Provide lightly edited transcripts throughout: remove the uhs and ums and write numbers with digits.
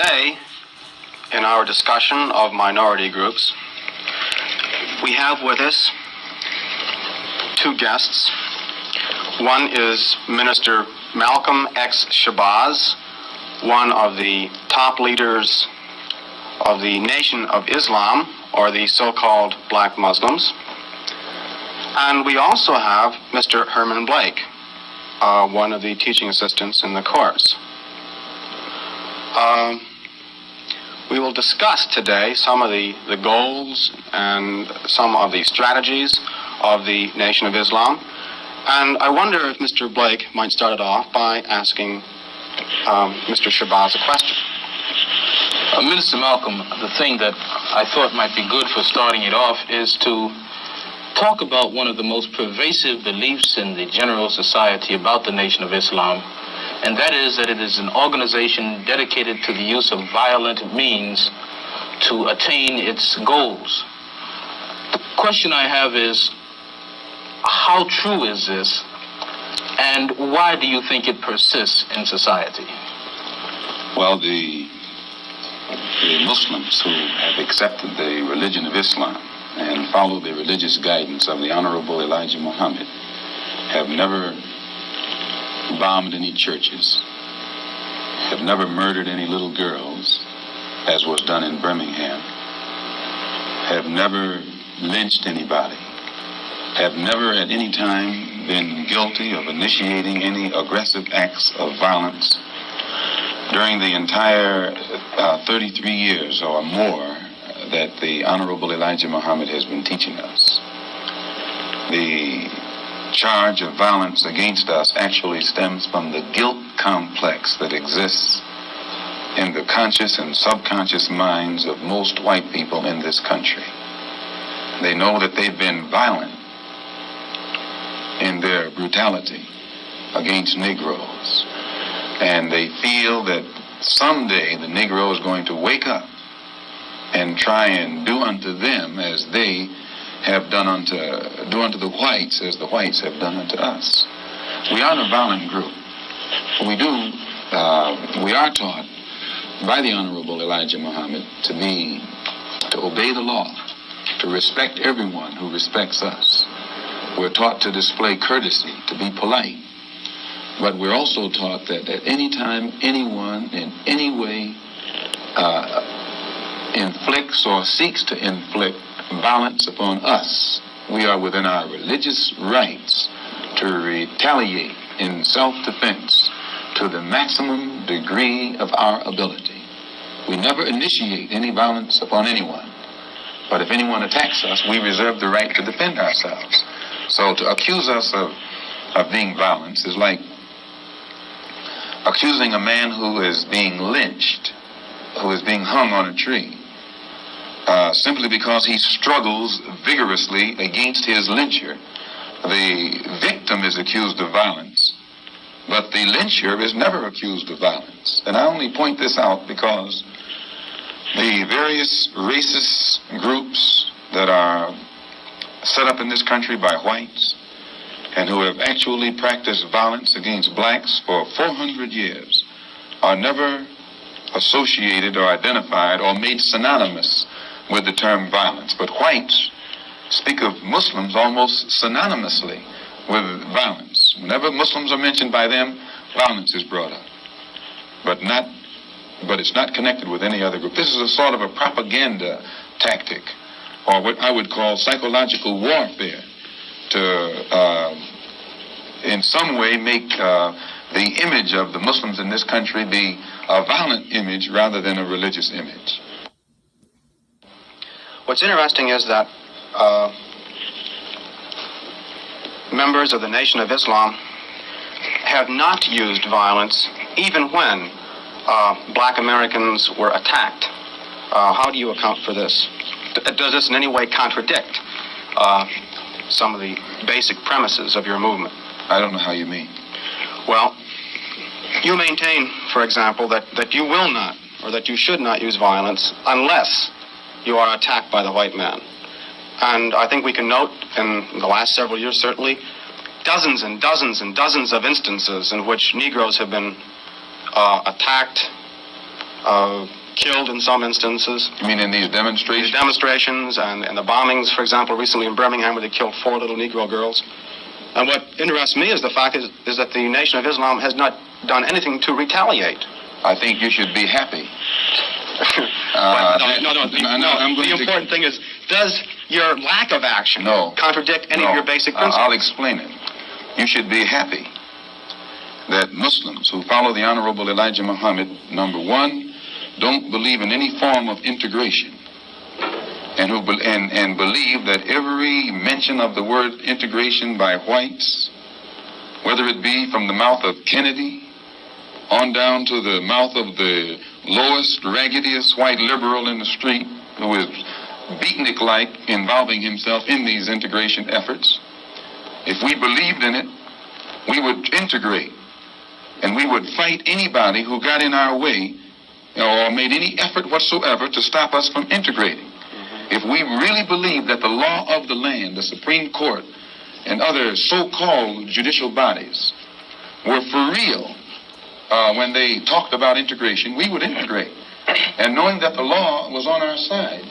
Today, in our discussion of minority groups, we have with us two guests. One is Minister Malcolm X. Shabazz, one of the top leaders of the Nation of Islam, or the so-called black Muslims. And we also have Mr. Herman Blake, one of the teaching assistants in the course. We will discuss today some of the goals and some of the strategies of the Nation of Islam. And I wonder if Mr. Blake might start it off by asking Mr. Shabazz a question. Minister Malcolm, the thing that I thought might be good for starting it off is to talk about one of the most pervasive beliefs in the general society about the Nation of Islam, and that is that it is an organization dedicated to the use of violent means to attain its goals. The question I have is, how true is this, and why do you think it persists in society? Well, the Muslims who have accepted the religion of Islam and follow the religious guidance of the Honorable Elijah Muhammad have never bombed any churches, have never murdered any little girls, as was done in Birmingham, have never lynched anybody, have never at any time been guilty of initiating any aggressive acts of violence during the entire 33 years or more that the Honorable Elijah Muhammad has been teaching us. The charge of violence against us actually stems from the guilt complex that exists in the conscious and subconscious minds of most white people in this country. They know that they've been violent in their brutality against Negroes, and they feel that someday the Negro is going to wake up and try and do unto them as they have do unto the whites as the whites have done unto us. We aren't a violent group. We are taught by the Honorable Elijah Muhammad to obey the law, to respect everyone who respects us. We're taught to display courtesy, to be polite. But we're also taught that at any time anyone in any way inflicts or seeks to inflict violence upon us, we are within our religious rights to retaliate in self-defense to the maximum degree of our ability. We never initiate any violence upon anyone, but if anyone attacks us, we reserve the right to defend ourselves. So to accuse us of being violent is like accusing a man who is being lynched, who is being hung on a tree, simply because he struggles vigorously against his lyncher. The victim is accused of violence, but the lyncher is never accused of violence. And I only point this out because the various racist groups that are set up in this country by whites and who have actually practiced violence against blacks for 400 years are never associated or identified or made synonymous with the term violence. But whites speak of Muslims almost synonymously with violence. Whenever Muslims are mentioned by them, violence is brought up. But it's not connected with any other group. This is a sort of a propaganda tactic, or what I would call psychological warfare, to in some way make the image of the Muslims in this country be a violent image rather than a religious image. What's interesting is that members of the Nation of Islam have not used violence even when black Americans were attacked. How do you account for this? Does this in any way contradict some of the basic premises of your movement? I don't know how you mean. Well, you maintain, for example, that you will not, or that you should not use violence unless you are attacked by the white man. And I think we can note in the last several years, certainly, dozens and dozens and dozens of instances in which Negroes have been attacked killed in some instances. You mean in these demonstrations? These demonstrations and the bombings, for example, recently in Birmingham where they killed 4 little Negro girls. And what interests me is the fact is that the Nation of Islam has not done anything to retaliate. I think you should be happy. The important thing is, does your lack of action contradict any of your basic principles? I'll explain it. You should be happy that Muslims who follow the Honorable Elijah Muhammad, number one, don't believe in any form of integration, and and believe that every mention of the word integration by whites, whether it be from the mouth of Kennedy on down to the mouth of the lowest, raggediest white liberal in the street who is beatnik-like involving himself in these integration efforts, if we believed in it, we would integrate, and we would fight anybody who got in our way or made any effort whatsoever to stop us from integrating. If we really believed that the law of the land, the Supreme Court, and other so-called judicial bodies were for real when they talked about integration, we would integrate. And knowing that the law was on our side,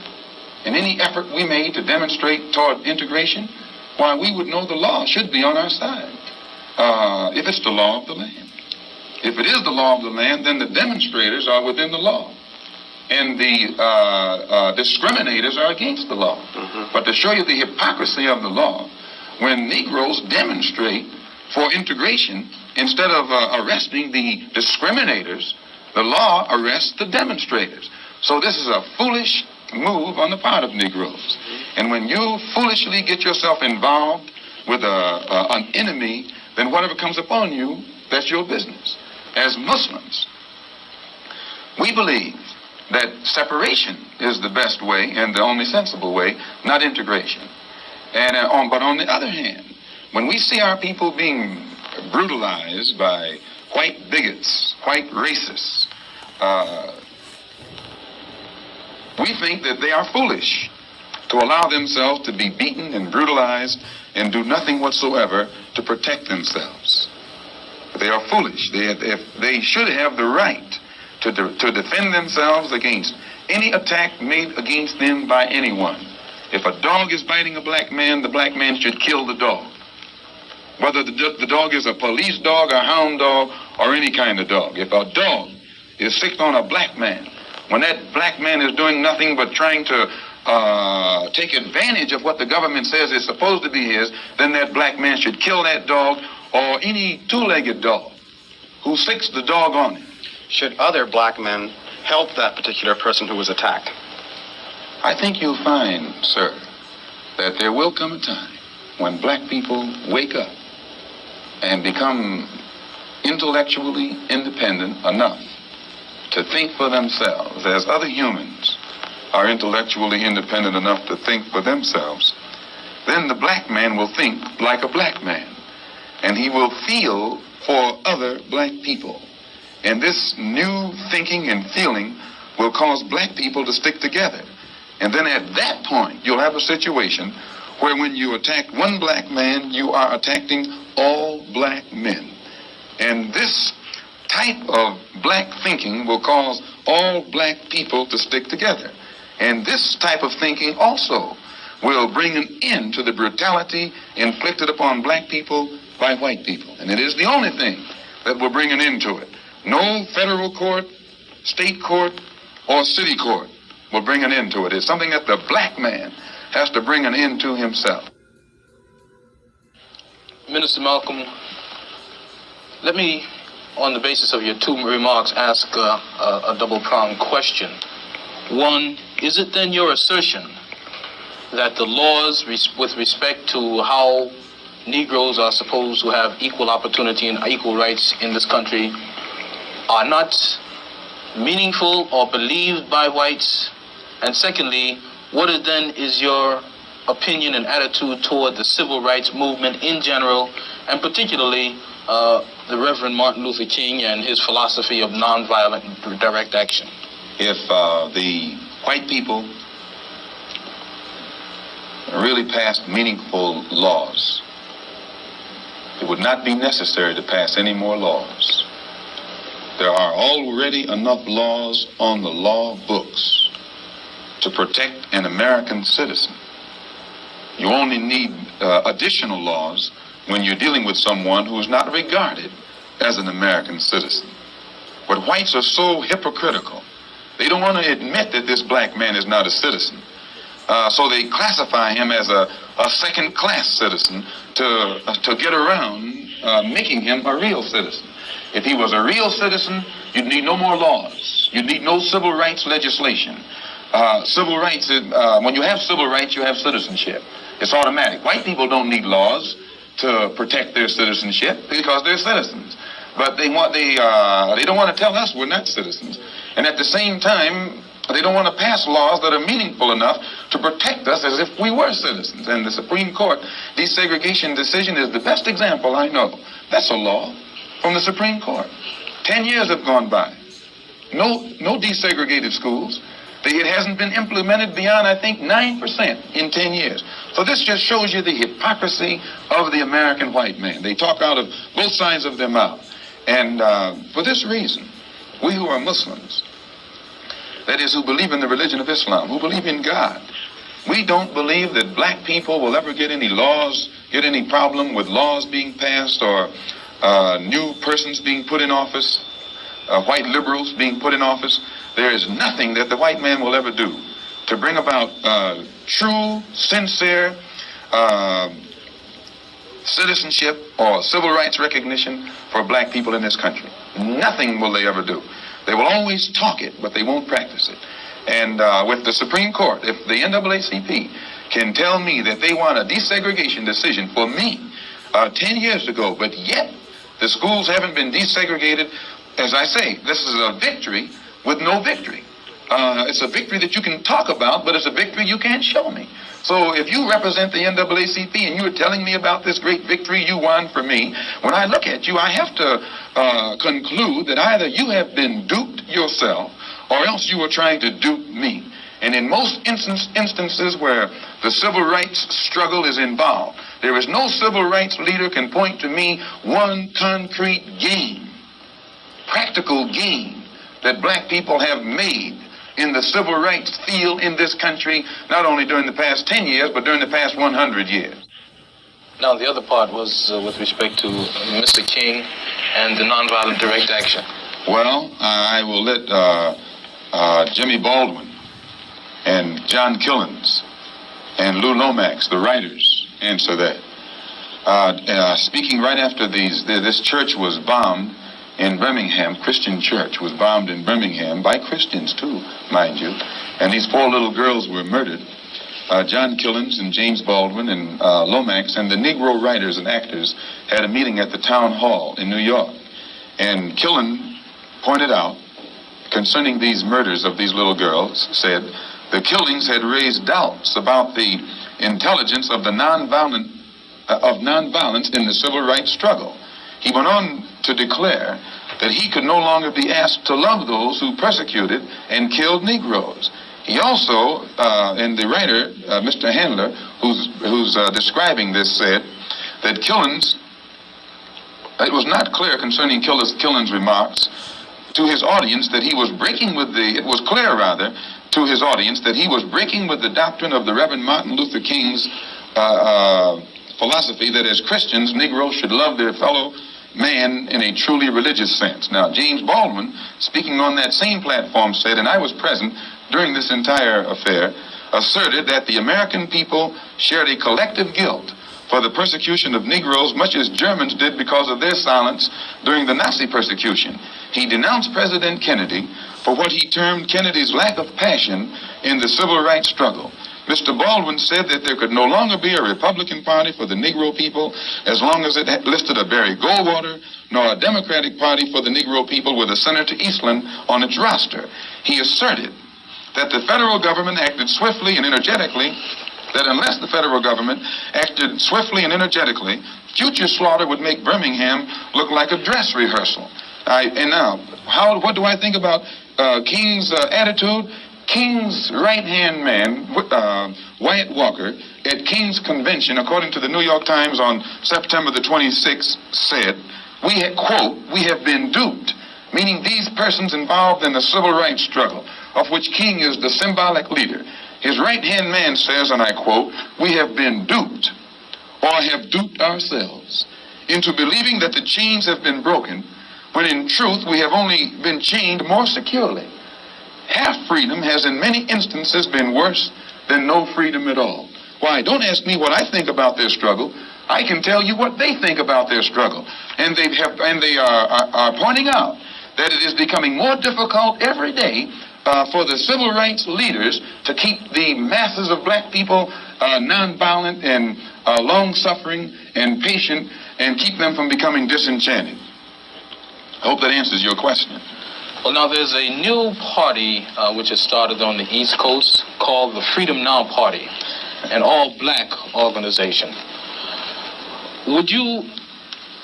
and any effort we made to demonstrate toward integration, why, we would know the law should be on our side, if it's the law of the land. If it is the law of the land, then the demonstrators are within the law, and the discriminators are against the law. But to show you the hypocrisy of the law, when Negroes demonstrate for integration, instead of arresting the discriminators, the law arrests the demonstrators. So this is a foolish move on the part of Negroes. And when you foolishly get yourself involved with an enemy, then whatever comes upon you, that's your business. As Muslims, we believe that separation is the best way and the only sensible way, not integration. And but on the other hand, when we see our people being brutalized by white bigots, white racists, we think that they are foolish to allow themselves to be beaten and brutalized and do nothing whatsoever to protect themselves. They are foolish. They should have the right to defend themselves against any attack made against them by anyone. If a dog is biting a black man, the black man should kill the dog. Whether the dog is a police dog, a hound dog, or any kind of dog. If a dog is sick on a black man, when that black man is doing nothing but trying to take advantage of what the government says is supposed to be his, then that black man should kill that dog or any two-legged dog who sicks the dog on him. Should other black men help that particular person who was attacked? I think you'll find, sir, that there will come a time when black people wake up and become intellectually independent enough to think for themselves, as other humans are intellectually independent enough to think for themselves. Then the black man will think like a black man, and he will feel for other black people. And this new thinking and feeling will cause black people to stick together. And then at that point, you'll have a situation where when you attack one black man, you are attacking all black men. And this type of black thinking will cause all black people to stick together. And this type of thinking also will bring an end to the brutality inflicted upon black people by white people. And it is the only thing that will bring an end to it. No federal court, state court, or city court will bring an end to it. It's something that the black man has to bring an end to himself. Minister Malcolm, let me, on the basis of your two remarks, ask a double-pronged question. One, is it then your assertion that the laws with respect to how Negroes are supposed to have equal opportunity and equal rights in this country are not meaningful or believed by whites? And secondly, what then is your opinion and attitude toward the civil rights movement in general, and particularly the Reverend Martin Luther King and his philosophy of nonviolent direct action? If the white people really passed meaningful laws, it would not be necessary to pass any more laws. There are already enough laws on the law books to protect an American citizen. You only need additional laws when you're dealing with someone who is not regarded as an American citizen. But whites are so hypocritical. They don't want to admit that this black man is not a citizen. So they classify him as a second-class citizen to get around making him a real citizen. If he was a real citizen, you'd need no more laws. You'd need no civil rights legislation. Civil rights, when you have civil rights, you have citizenship. It's automatic. White people don't need laws to protect their citizenship because they're citizens. But they don't want to tell us we're not citizens. And at the same time, they don't want to pass laws that are meaningful enough to protect us as if we were citizens. And the Supreme Court desegregation decision is the best example I know. That's a law from the Supreme Court. 10 years have gone by. No desegregated schools. It hasn't been implemented beyond, I think, 9% in 10 years. So this just shows you the hypocrisy of the American white man. They talk out of both sides of their mouth. And for this reason, we who are Muslims, that is, who believe in the religion of Islam, who believe in God, we don't believe that black people will ever get any problem with laws being passed or new persons being put in office, white liberals being put in office. There is nothing that the white man will ever do to bring about true, sincere citizenship or civil rights recognition for black people in this country. Nothing will they ever do. They will always talk it, but they won't practice it. And with the Supreme Court, if the NAACP can tell me that they want a desegregation decision for me 10 years ago, but yet the schools haven't been desegregated, as I say, this is a victory with no victory. It's a victory that you can talk about, but it's a victory you can't show me. So if you represent the NAACP and you're telling me about this great victory you won for me, when I look at you, I have to conclude that either you have been duped yourself or else you are trying to dupe me. And in most instances where the civil rights struggle is involved, there is no civil rights leader can point to me one concrete gain, practical gain, that black people have made in the civil rights field in this country, not only during the past 10 years, but during the past 100 years. Now, the other part was with respect to Mr. King and the nonviolent direct action. Well, I will let Jimmy Baldwin and John Killens and Lou Lomax, the writers, answer that. Speaking right after this church was bombed in Birmingham, Christian church was bombed in Birmingham by Christians too, mind you, and these 4 little girls were murdered. John Killens and James Baldwin and Lomax and the Negro writers and actors had a meeting at the town hall in New York, and Killen pointed out concerning these murders of these little girls, said the killings had raised doubts about the intelligence of the nonviolence in the civil rights struggle. He went on to declare that he could no longer be asked to love those who persecuted and killed Negroes. He also, and the writer, Mr. Handler, who's describing this, said that Killens, it was not clear concerning Killens' remarks to his audience that he was breaking with it was clear rather to his audience that he was breaking with the doctrine of the Reverend Martin Luther King's philosophy that as Christians, Negroes should love their fellow man in a truly religious sense. Now, James Baldwin, speaking on that same platform, said, and I was present during this entire affair, asserted that the American people shared a collective guilt for the persecution of Negroes, much as Germans did because of their silence during the Nazi persecution. He denounced President Kennedy for what he termed Kennedy's lack of passion in the civil rights struggle. Mr. Baldwin said that there could no longer be a Republican Party for the Negro people as long as it listed a Barry Goldwater, nor a Democratic Party for the Negro people with a Senator Eastland on its roster. He asserted that the federal government acted swiftly and energetically, that unless the federal government acted swiftly and energetically, future slaughter would make Birmingham look like a dress rehearsal. What do I think about King's attitude? King's right-hand man, Wyatt Walker, at King's convention, according to the New York Times on September the 26th, said, quote, we have been duped. meaning these persons involved in the civil rights struggle, of which King is the symbolic leader. His right-hand man says, and I quote, "We have been duped or have duped ourselves into believing that the chains have been broken, when in truth we have only been chained more securely. Half freedom has in many instances been worse than no freedom at all." Why, don't ask me what I think about their struggle. I can tell you what they think about their struggle. And they are pointing out that it is becoming more difficult every day for the civil rights leaders to keep the masses of black people nonviolent and long-suffering and patient, and keep them from becoming disenchanted. I hope that answers your question. Well, now there's a new party which has started on the East Coast called the Freedom Now Party, an all-black organization. Would you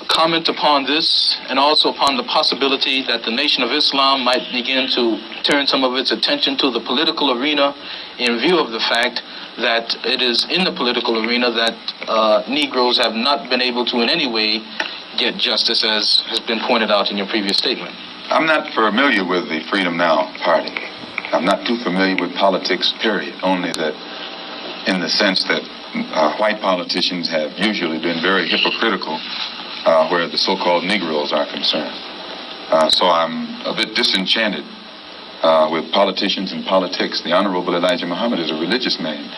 comment upon this and also upon the possibility that the Nation of Islam might begin to turn some of its attention to the political arena in view of the fact that it is in the political arena that Negroes have not been able to in any way get justice, as has been pointed out in your previous statement? I'm not familiar with the Freedom Now Party. I'm not too familiar with politics, period, only that in the sense that white politicians have usually been very hypocritical where the so-called Negroes are concerned. So I'm a bit disenchanted with politicians and politics. The Honorable Elijah Muhammad is a religious man,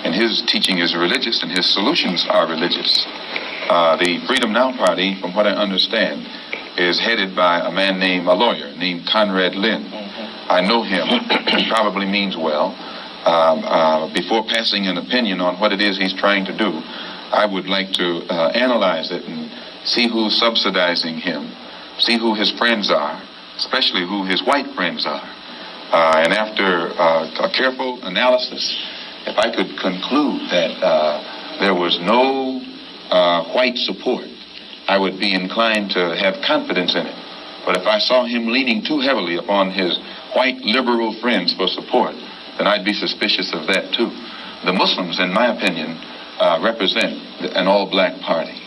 and his teaching is religious, and his solutions are religious. The Freedom Now Party, from what I understand, is headed by a lawyer named Conrad Lynn. I know him. He probably means well. Before passing an opinion on what it is he's trying to do, I would like to analyze it and see who's subsidizing him, see who his friends are, especially who his white friends are. And after a careful analysis, if I could conclude that there was no white support, I would be inclined to have confidence in it. But if I saw him leaning too heavily upon his white liberal friends for support, then I'd be suspicious of that too. The Muslims, in my opinion, represent an all-black party.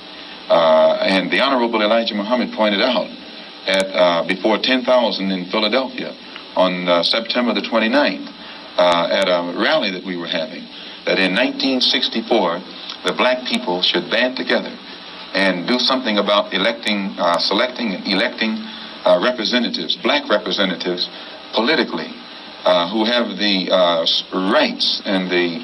And the Honorable Elijah Muhammad pointed out at before 10,000 in Philadelphia on September the 29th at a rally that we were having, that in 1964, the black people should band together and do something about selecting and electing representatives, black representatives, politically, who have the rights and the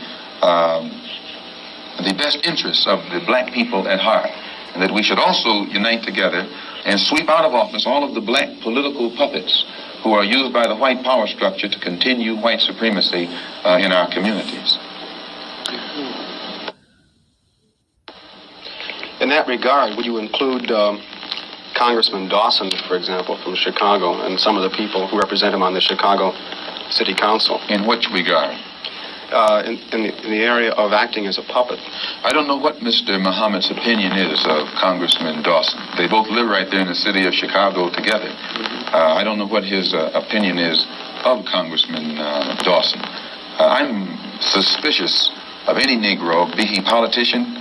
best interests of the black people at heart, and that we should also unite together and sweep out of office all of the black political puppets who are used by the white power structure to continue white supremacy in our communities. In that regard, would you include Congressman Dawson, for example, from Chicago, and some of the people who represent him on the Chicago City Council? In which regard? In the area of acting as a puppet. I don't know what Mr. Muhammad's opinion is of Congressman Dawson. They both live right there in the city of Chicago together. I don't know what his opinion is of Congressman Dawson. I'm suspicious of any Negro, be he politician,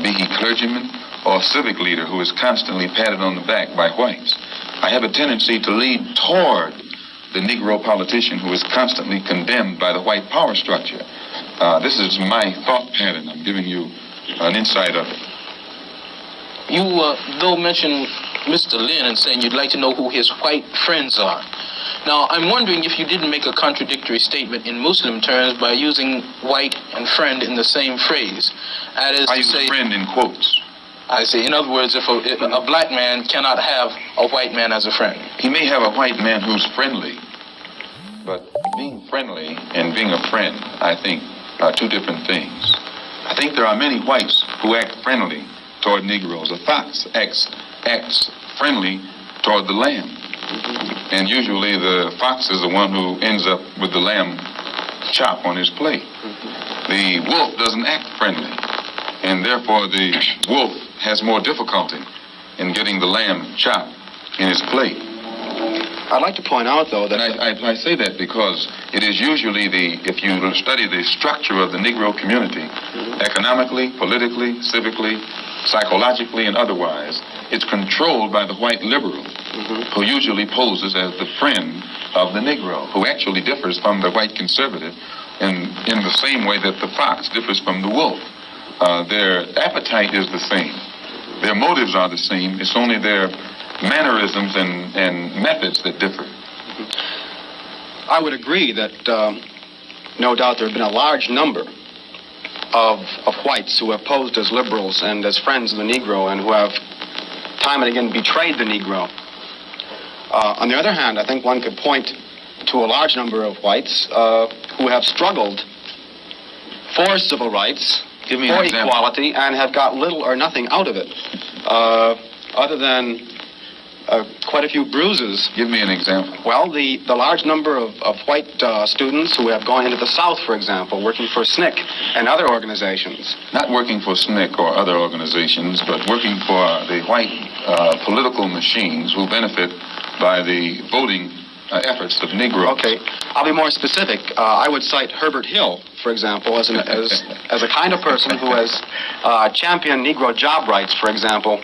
be he clergyman, or civic leader who is constantly patted on the back by whites. I have a tendency to lead toward the Negro politician who is constantly condemned by the white power structure. This is my thought pattern. I'm giving you an insight of it. You, though, mentioned Mr. Lynn and saying you'd like to know who his white friends are. Now, I'm wondering if you didn't make a contradictory statement in Muslim terms by using white and friend in the same phrase. That is I to use say, friend in quotes. I see. In other words, if a black man cannot have a white man as a friend. He may have a white man who's friendly, but being friendly and being a friend, I think, are two different things. I think there are many whites who act friendly toward Negroes. A fox acts friendly toward the lamb. And usually the fox is the one who ends up with the lamb chop on his plate. The wolf doesn't act friendly, and therefore the wolf has more difficulty in getting the lamb chop in his plate. I'd like to point out, though, that I say that because it is usually if you study the structure of the Negro community, economically, politically, civically, psychologically, and otherwise, it's controlled by the white liberal, who usually poses as the friend of the Negro, who actually differs from the white conservative in the same way that the fox differs from the wolf. Their appetite is the same. Their motives are the same. It's only their mannerisms and methods that differ. I would agree that no doubt there have been a large number of whites who have posed as liberals and as friends of the Negro and who have time and again betrayed the Negro. On the other hand, I think one could point to a large number of whites who have struggled for civil rights, Give me for an example. equality, and have got little or nothing out of it, other than quite a few bruises. Give me an example. Well, the large number of white students who have gone into the South, for example, working for SNCC and other organizations. Not working for SNCC or other organizations, but working for the white political machines who benefit by the voting efforts of Negroes. Okay, I'll be more specific. I would cite Herbert Hill, for example, as a kind of person who has championed Negro job rights, for example,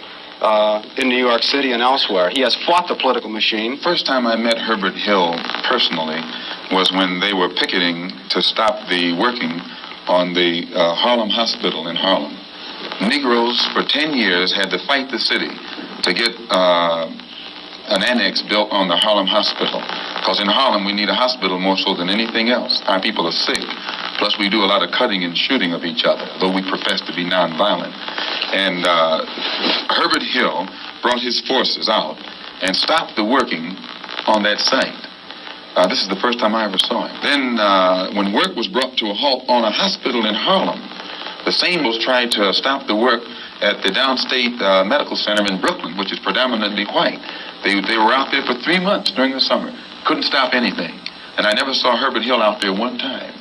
in New York City and elsewhere. He has fought the political machine. First time I met Herbert Hill personally was when they were picketing to stop the working on the Harlem Hospital in Harlem. Negroes for 10 years had to fight the city to get an annex built on the Harlem Hospital. Because in Harlem we need a hospital more so than anything else. Our people are sick. Plus we do a lot of cutting and shooting of each other, though we profess to be nonviolent. And Herbert Hill brought his forces out and stopped the working on that site. This is the first time I ever saw him. Then when work was brought to a halt on a hospital in Harlem, the same was tried to stop the work at the downstate medical center in Brooklyn, which is predominantly white. They were out there for 3 months during the summer. Couldn't stop anything. And I never saw Herbert Hill out there one time.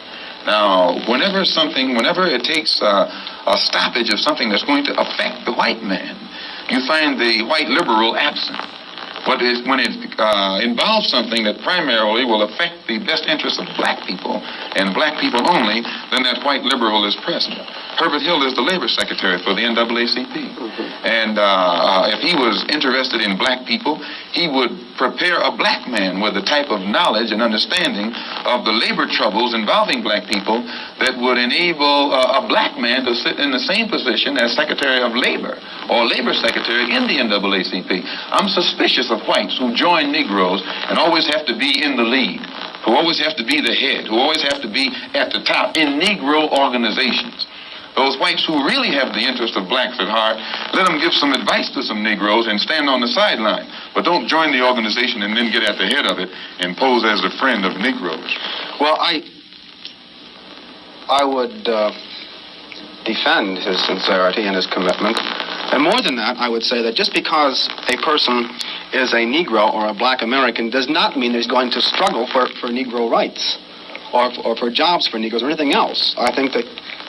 Now, whenever it takes a stoppage of something that's going to affect the white man, you find the white liberal absent. But when it involves something that primarily will affect the best interests of black people, and black people only, then that white liberal is present. Herbert Hill is the labor secretary for the NAACP. And if he was interested in black people, he would prepare a black man with the type of knowledge and understanding of the labor troubles involving black people that would enable a black man to sit in the same position as Secretary of Labor or Labor Secretary in the NAACP. I'm suspicious of whites who join Negroes and always have to be in the lead, who always have to be the head, who always have to be at the top in Negro organizations. Those whites who really have the interest of blacks at heart, let them give some advice to some Negroes and stand on the sideline. But don't join the organization and then get at the head of it and pose as a friend of Negroes. Well, I would defend his sincerity and his commitment. And more than that, I would say that just because a person is a Negro or a black American does not mean he's going to struggle for Negro rights or for jobs for Negroes or anything else. I think that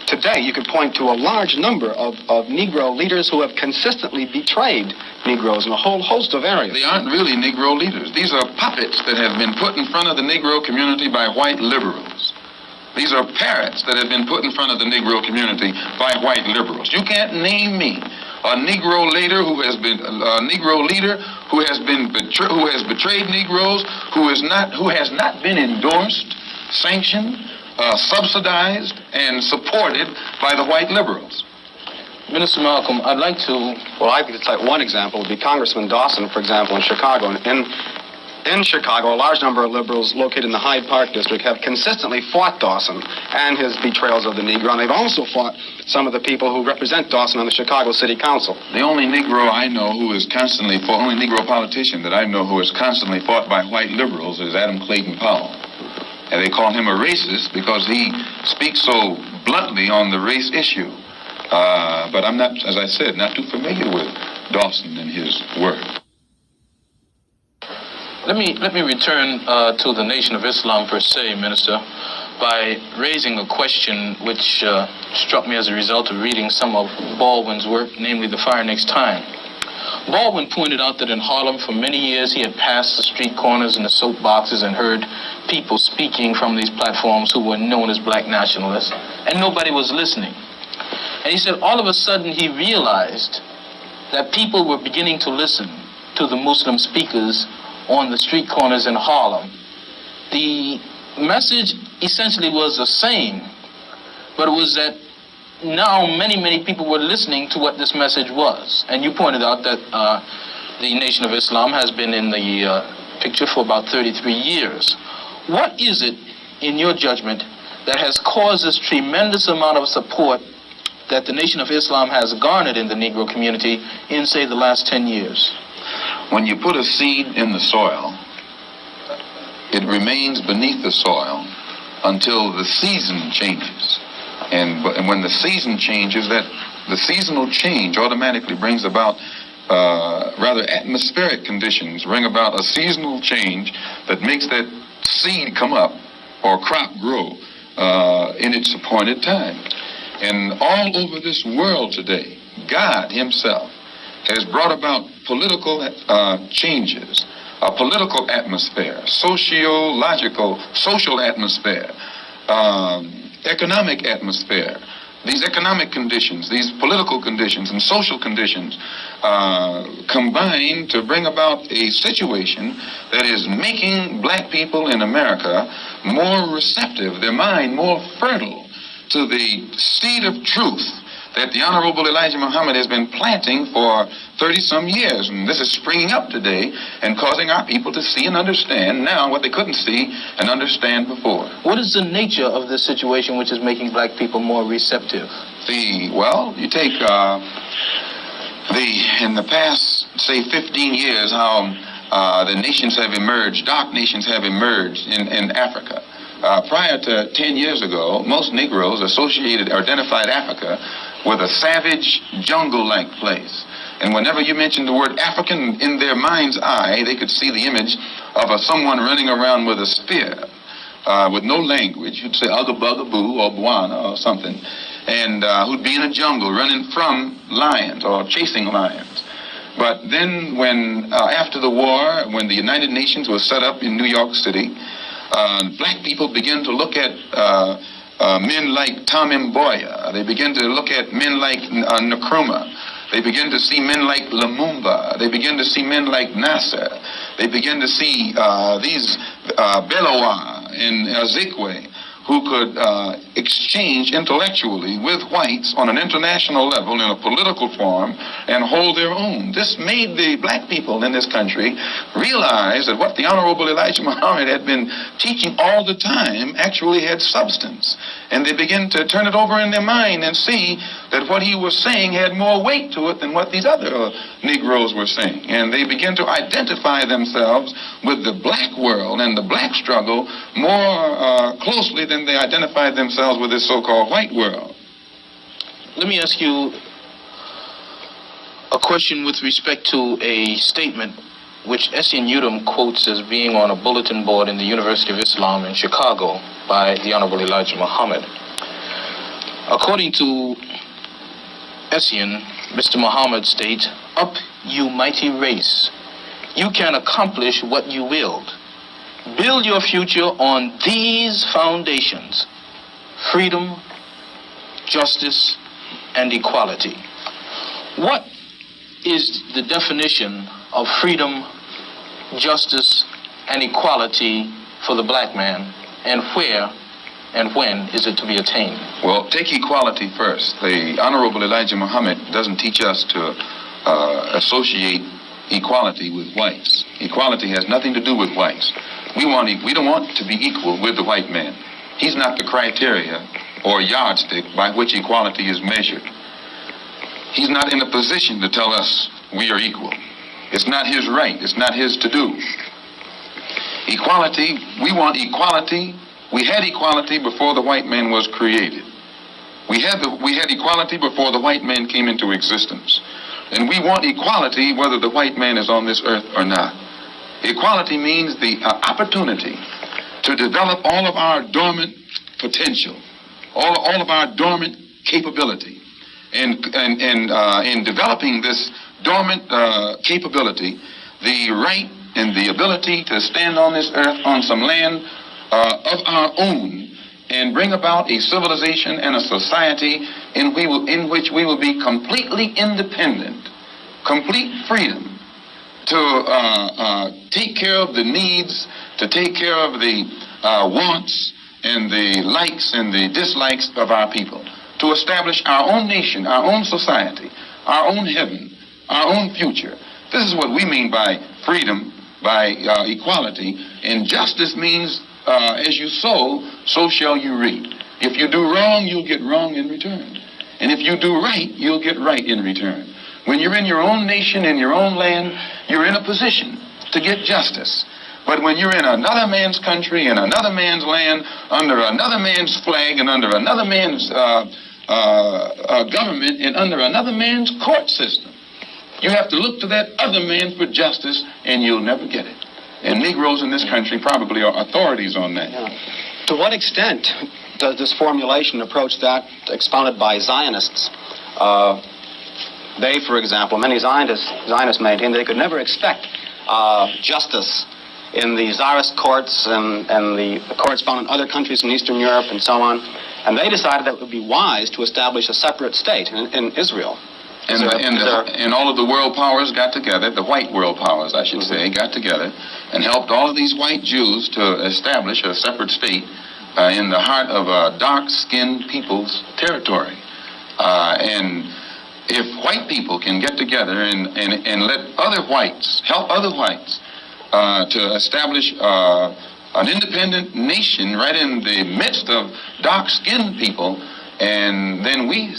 today you could point to a large number of Negro leaders who have consistently betrayed Negroes in a whole host of areas. They aren't really Negro leaders. These are puppets that have been put in front of the Negro community by white liberals. These are parrots that have been put in front of the Negro community by white liberals. You can't name me a Negro leader who has been betrayed Negroes, who has not been endorsed, sanctioned, subsidized, and supported by the white liberals. Minister Malcolm, I'd like to... Well, I could cite one example would be Congressman Dawson, for example, in Chicago. In Chicago, a large number of liberals located in the Hyde Park district have consistently fought Dawson and his betrayals of the Negro, and they've also fought some of the people who represent Dawson on the Chicago City Council. The only Negro I know who is constantly fought, only Negro politician that I know who is constantly fought by white liberals is Adam Clayton Powell. And they call him a racist because he speaks so bluntly on the race issue. But I'm not, as I said, not too familiar with Dawson and his work. Let me return to the Nation of Islam per se, Minister, by raising a question which struck me as a result of reading some of Baldwin's work, namely The Fire Next Time. Baldwin pointed out that in Harlem for many years he had passed the street corners and the soapboxes and heard people speaking from these platforms who were known as black nationalists, and nobody was listening. And he said all of a sudden he realized that people were beginning to listen to the Muslim speakers on the street corners in Harlem. The message essentially was the same, but it was that now many people were listening to what this message was. And you pointed out that the Nation of Islam has been in the picture for about 33 years. What is it, in your judgment, that has caused this tremendous amount of support that the Nation of Islam has garnered in the Negro community in, say, the last 10 years? When you put a seed in the soil, it remains beneath the soil until the season changes. And when the season changes, that the seasonal change automatically brings about rather atmospheric conditions, bring about a seasonal change that makes that seed come up or crop grow in its appointed time. And all over this world today, God himself has brought about political changes, a political atmosphere, sociological, social atmosphere, economic atmosphere. These economic conditions, these political conditions and social conditions combine to bring about a situation that is making black people in America more receptive, their mind more fertile to the seed of truth that the Honorable Elijah Muhammad has been planting for 30-some years. And this is springing up today and causing our people to see and understand now what they couldn't see and understand before. What is the nature of this situation which is making black people more receptive? Well, you take in the past, say, 15 years, how the nations have emerged, dark nations have emerged in Africa. Prior to 10 years ago, most Negroes identified Africa with a savage, jungle-like place. And whenever you mentioned the word African, in their mind's eye, they could see the image of someone running around with a spear, with no language. You'd say Ugga Bugga Boo or Bwana or something, and who'd be in a jungle running from lions or chasing lions. But then when, after the war, when the United Nations was set up in New York City, black people began to look at men like Tom Mboya. They began to look at men like Nkrumah. They began to see men like Lumumba. They began to see men like Nasser. They began to see these Belowa and Ezekwe, who could exchange intellectually with whites on an international level in a political form and hold their own. This made the black people in this country realize that what the Honorable Elijah Muhammad had been teaching all the time actually had substance. And they began to turn it over in their mind and see that what he was saying had more weight to it than what these other Negroes were saying. And they began to identify themselves with the black world and the black struggle more closely than they identified themselves with this so-called white world. Let me ask you a question with respect to a statement which Essien Udom quotes as being on a bulletin board in the University of Islam in Chicago by the Honorable Elijah Muhammad. According to Essien, Mr. Muhammad states, "Up, you mighty race. You can accomplish what you willed. Build your future on these foundations: freedom, justice, and equality." What is the definition of freedom, justice, and equality for the black man, and where and when is it to be attained? Well, take equality first. The Honorable Elijah Muhammad doesn't teach us to associate equality with whites. Equality has nothing to do with whites. We don't want to be equal with the white man. He's not the criteria or yardstick by which equality is measured. He's not in a position to tell us we are equal. It's not his right. It's not his to do. Equality, we want equality. We had equality before the white man was created. We had equality before the white man came into existence. And we want equality whether the white man is on this earth or not. Equality means the opportunity to develop all of our dormant potential, all of our dormant capability. And in developing this dormant capability, the right and the ability to stand on this earth on some land of our own and bring about a civilization and a society in which we will be completely independent complete freedom to take care of the needs, to take care of the wants and the likes and the dislikes of our people, to establish our own nation, our own society, our own heaven, our own future. This is what we mean by freedom, by equality. And justice means as you sow, so shall you reap. If you do wrong, you'll get wrong in return. And if you do right, you'll get right in return. When you're in your own nation, in your own land, you're in a position to get justice. But when you're in another man's country, in another man's land, under another man's flag, and under another man's government, and under another man's court system, you have to look to that other man for justice, and you'll never get it. And Negroes in this country probably are authorities on that. Yeah. To what extent does this formulation approach that expounded by Zionists? They, for example, many Zionists maintain they could never expect justice in the Tsarist courts and the courts found in other countries in Eastern Europe and so on. And they decided that it would be wise to establish a separate state in Israel. And all of the world powers got together, the white world powers, I should say, got together and helped all of these white Jews to establish a separate state in the heart of a dark-skinned people's territory. And if white people can get together and let other whites, help other whites to establish an independent nation right in the midst of dark-skinned people, and then we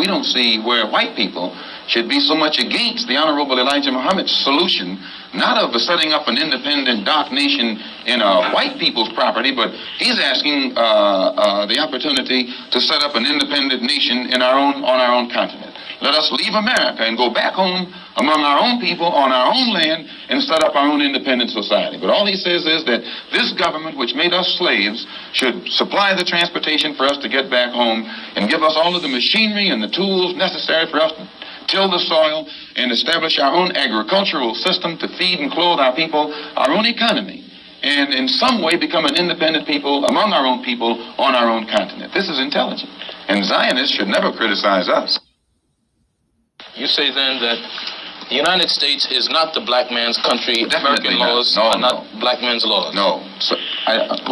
don't see where white people should be so much against the Honorable Elijah Muhammad's solution, not of setting up an independent dark nation in white people's property, but he's asking the opportunity to set up an independent nation on our own continent. Let us leave America and go back home among our own people on our own land and set up our own independent society. But all he says is that this government, which made us slaves, should supply the transportation for us to get back home and give us all of the machinery and the tools necessary for us to till the soil and establish our own agricultural system to feed and clothe our people, our own economy, and in some way become an independent people among our own people on our own continent. This is intelligent. And Zionists should never criticize us. You say then that the United States is not the black man's country. Definitely American laws are not black man's laws. No.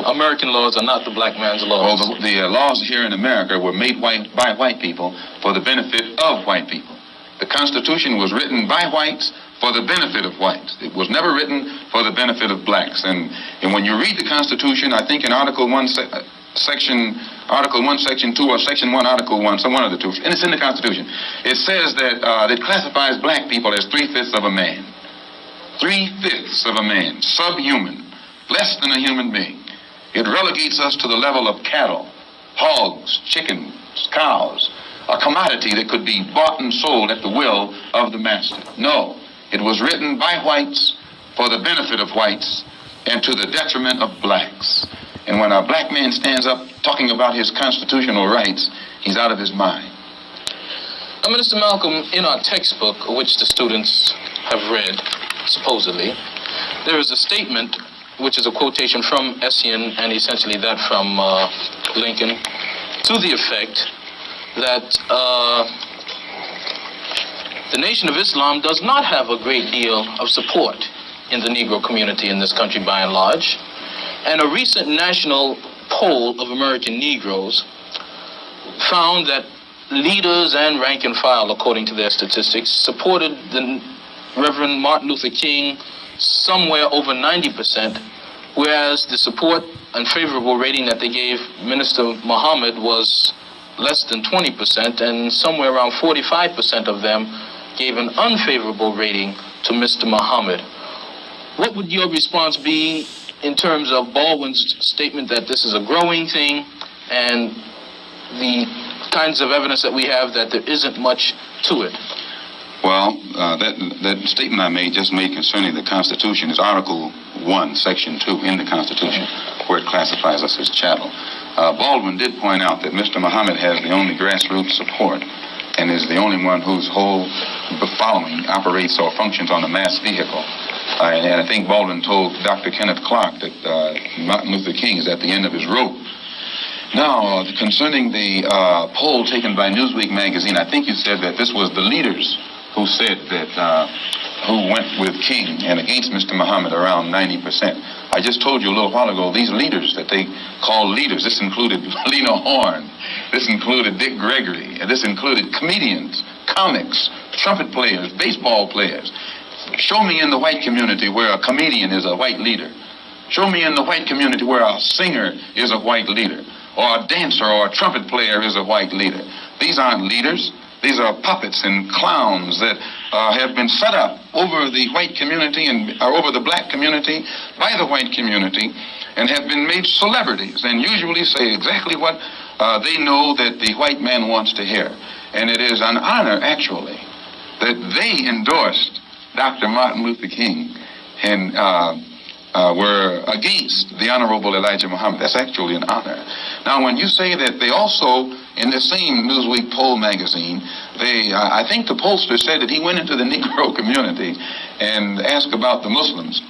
American laws are not the black man's laws. Well, the laws here in America were made by white people for the benefit of white people. The Constitution was written by whites for the benefit of whites. It was never written for the benefit of blacks. And when you read the Constitution, I think in Article 1, Section 2, or Section 1, Article 1, some one of the two, and it's in the Constitution, it says that it classifies black people as 3/5 of a man. 3/5 of a man, subhuman, less than a human being. It relegates us to the level of cattle, hogs, chickens, cows, a commodity that could be bought and sold at the will of the master. No, it was written by whites for the benefit of whites and to the detriment of blacks. And when a black man stands up talking about his constitutional rights, he's out of his mind. Now, Minister Malcolm, in our textbook, which the students have read, supposedly, there is a statement, which is a quotation from Essien and essentially that from Lincoln, to the effect that the Nation of Islam does not have a great deal of support in the Negro community in this country by and large. And a recent national poll of American Negroes found that leaders and rank and file, according to their statistics, supported the Reverend Martin Luther King somewhere over 90%, whereas the support and favorable rating that they gave Minister Muhammad was less than 20%, and somewhere around 45% of them gave an unfavorable rating to Mr. Muhammad. What would your response be in terms of Baldwin's statement that this is a growing thing and the kinds of evidence that we have that there isn't much to it? Well, that statement I just made concerning the Constitution is Article 1, Section 2 in the Constitution, where it classifies us as chattel. Baldwin did point out that Mr. Muhammad has the only grassroots support and is the only one whose whole following operates or functions on a mass vehicle. And I think Baldwin told Dr. Kenneth Clark that Martin Luther King is at the end of his rope. Now, concerning the poll taken by Newsweek magazine, I think you said that this was the leaders who said that, who went with King and against Mr. Muhammad around 90%. I just told you a little while ago, these leaders that they call leaders, this included Lena Horne, this included Dick Gregory, and this included comedians, comics, trumpet players, baseball players. Show me in the white community where a comedian is a white leader. Show me in the white community where a singer is a white leader, or a dancer or a trumpet player is a white leader. These aren't leaders. These are puppets and clowns that have been set up over the white community and over the black community by the white community and have been made celebrities and usually say exactly what they know that the white man wants to hear. And it is an honor, actually, that they endorsed Dr. Martin Luther King and were against the Honorable Elijah Muhammad. That's actually an honor. Now, when you say that they also, in the same Newsweek poll magazine, I think the pollster said that he went into the Negro community and asked about the Muslims.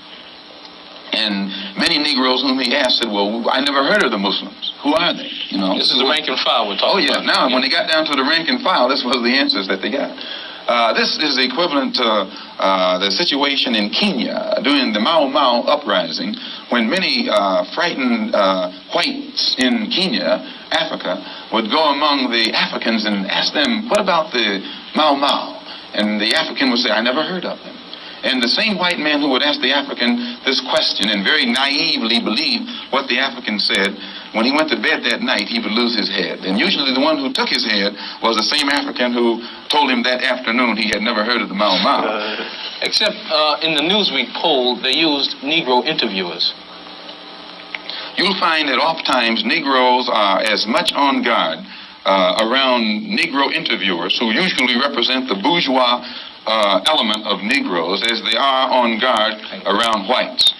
And many Negroes whom he asked said, well, I never heard of the Muslims. Who are they? You know, this is the rank and file we're talking about. Oh, yeah. Now, when they got down to the rank and file, this was the answers that they got. This is equivalent to the situation in Kenya during the Mau Mau uprising, when many frightened whites in Kenya, Africa, would go among the Africans and ask them, what about the Mau Mau? And the African would say, I never heard of them. And the same white man who would ask the African this question and very naively believe what the African said, when he went to bed that night, he would lose his head. And usually the one who took his head was the same African who told him that afternoon he had never heard of the Mau Mau. Except in the Newsweek poll, they used Negro interviewers. You'll find that oftentimes Negroes are as much on guard around Negro interviewers, who usually represent the bourgeois element of Negroes, as they are on guard around whites.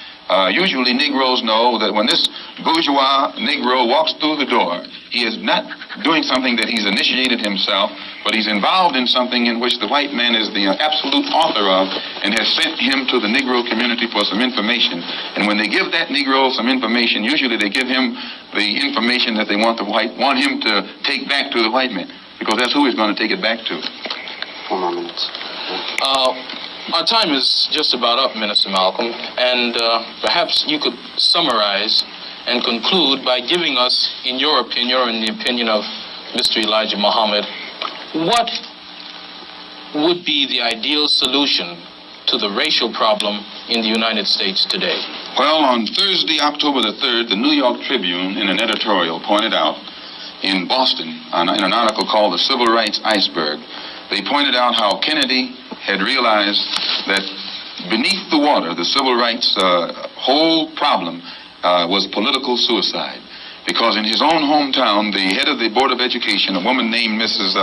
Usually Negroes know that when this bourgeois Negro walks through the door, he is not doing something that he's initiated himself, but he's involved in something in which the white man is the absolute author of and has sent him to the Negro community for some information. And when they give that Negro some information, usually they give him the information that they want him to take back to the white man, because that's who he's going to take it back to. 4 more minutes. Our time is just about up, Minister Malcolm, and perhaps you could summarize and conclude by giving us, in your opinion, or in the opinion of Mr. Elijah Muhammad, what would be the ideal solution to the racial problem in the United States today? Well, on Thursday, October the 3rd, the New York Tribune, in an editorial, pointed out in Boston, in an article called The Civil Rights Iceberg, they pointed out how Kennedy had realized that beneath the water, the civil rights whole problem was political suicide. Because in his own hometown, the head of the Board of Education, a woman named Mrs.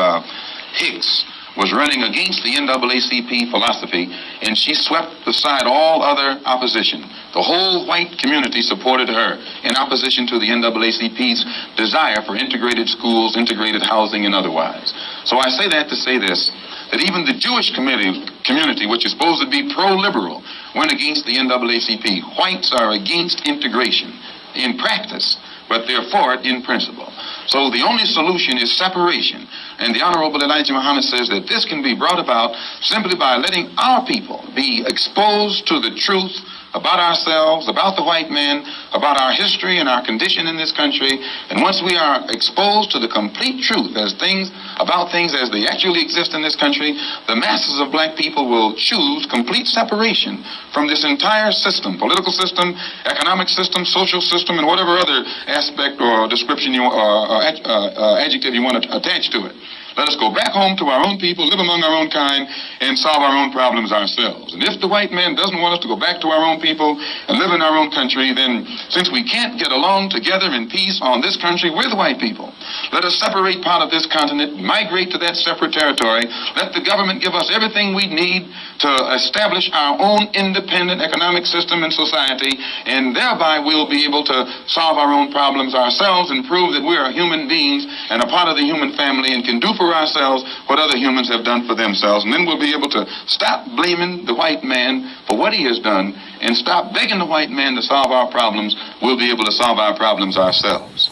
Hicks, was running against the NAACP philosophy, and she swept aside all other opposition. The whole white community supported her in opposition to the NAACP's desire for integrated schools, integrated housing, and otherwise. So I say that to say this, that even the Jewish community, which is supposed to be pro-liberal, went against the NAACP. Whites are against integration in practice, but they're for it in principle. So the only solution is separation. And the Honorable Elijah Muhammad says that this can be brought about simply by letting our people be exposed to the truth about ourselves, about the white man, about our history and our condition in this country. And once we are exposed to the complete truth about things as they actually exist in this country, the masses of black people will choose complete separation from this entire system, political system, economic system, social system, and whatever other aspect or description adjective you want to attach to it. Let us go back home to our own people, live among our own kind, and solve our own problems ourselves. And if the white man doesn't want us to go back to our own people and live in our own country, then since we can't get along together in peace on this country with white people, let us separate part of this continent, migrate to that separate territory, let the government give us everything we need to establish our own independent economic system and society, and thereby we'll be able to solve our own problems ourselves and prove that we are human beings and a part of the human family and can do for ourselves what other humans have done for themselves. And then we'll be able to stop blaming the white man for what he has done and stop begging the white man to solve our problems. We'll be able to solve our problems ourselves.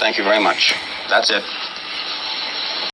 Thank you very much. That's it.